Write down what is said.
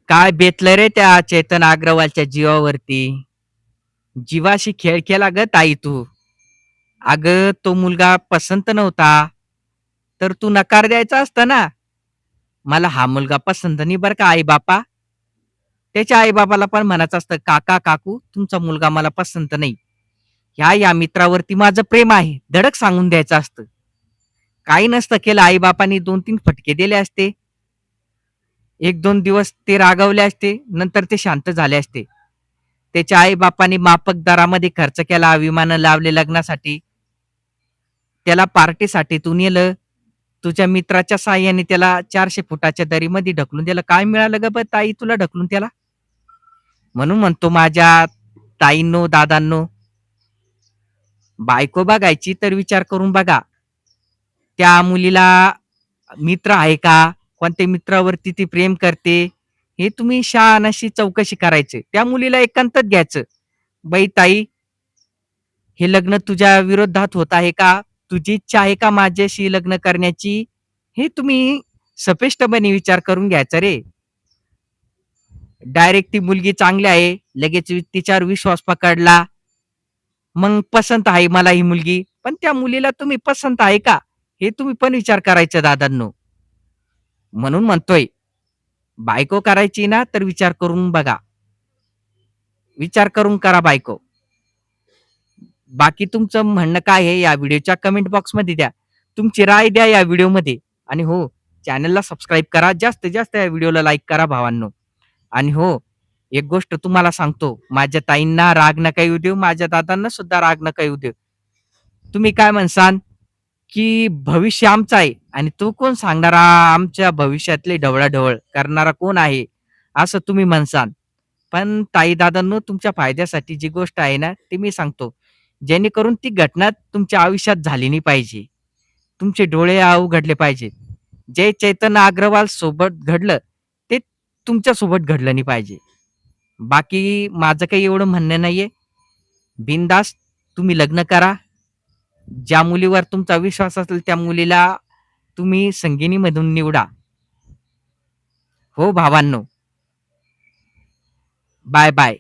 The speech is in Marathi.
काय बेतलं रे त्या चेतन अग्रवालच्या जीवावरती? जीवाशी खेळ केला ग ताई तू. अगं तो मुलगा पसंत नव्हता, तर तू नकार द्यायचा असता ना. मला हा मुलगा पसंत नाही बरं का आई-बापा. त्याच्या आई-बापाला पण म्हणायचं असतं, "काका-काकू तुमचा मुलगा मला पसंत नाही. ह्या मित्रावरती माझं प्रेम आहे." धडक सांगून द्यायचं असतं. काही नसतं केलं आई-बापांनी 2-3 फटके दिले असते. 1-2 दिवस ते रागावले असते, नंतर ते शांत झाले असते. त्याच्या आई-बापांनी माफक दरामध्ये खर्च केला, विमानं लावले लग्नासाठी. त्याला पार्टीसाठी तू नेलं. तुझ्या मित्राच्या साहाय्याने त्याला 400 फुटाच्या दरीमध्ये ढकलून दिलं. काय मिळालं गं ताई तुला ढकलून त्याला? म्हणून म्हणतो माझ्या ताईंनो, दादांनो, बायको बघायची तर विचार करून बघा. त्या मुलीला मित्र आहे का? कोणत्या मित्रावरती ती प्रेम करते? हे तुम्ही शहाण अशी चौकशी करायची. त्या मुलीला एकांतात घ्यायचं. "बाई ताई, हे लग्न तुझ्या विरोधात होत आहे का? तुझी इच्छा आहे का माझ्याशी लग्न करण्याची?" हे तुम्ही स्पष्टपणे विचार करून घ्यायचा रे. डायरेक्ट ती मुलगी चांगली आहे, लगेच तिच्यावर विश्वास पकडला. मग पसंत आहे मला ही मुलगी. पण त्या मुलीला तुम्ही पसंत आहे का? हे तुम्ही पण विचार करायचा दादांनो. म्हणून म्हणतोय, बायको करायची ना तर विचार करून बघा. विचार करून करा बायको. बाकी तुमचं म्हणणं काय आहे या व्हिडिओच्या कमेंट बॉक्समध्ये द्या. तुमची राय द्या या व्हिडिओमध्ये आणि हो, चॅनलला सबस्क्राईब करा. जास्तीत जास्त या व्हिडिओला लाईक करा भावांनो. आणि हो, एक गोष्ट तुम्हाला सांगतो, माझ्या ताईंना राग नका येऊ देऊ, माझ्या दादांना सुद्धा राग नका येऊ देऊ. तुम्ही काय म्हणसाल, की भविष्य आमचं आहे आणि तो कोण सांगणारा आमच्या भविष्यातले ढवळाढवळ करणारा कोण आहे, असं तुम्ही म्हणसाल. पण ताई-दादांनो तुमच्या फायद्यासाठी जी गोष्ट आहे ना, ती मी सांगतो. जेणेकरून ती घटना तुमच्या आयुष्यात झाली नाही पाहिजे. तुमचे डोळे उघडले पाहिजेत. जे चैतन्य अग्रवाल सोबत घडलं, ते तुमच्यासोबत घडलं नाही पाहिजे. बाकी माझं काही एवढं म्हणणं नाहीये. बिनधास्त तुम्ही लग्न करा. ज्या मुलीवर तुमचा विश्वास असेल त्या मुलीला तुम्ही संगिनीमधून निवडा. हो भावांनो. Bye, bye.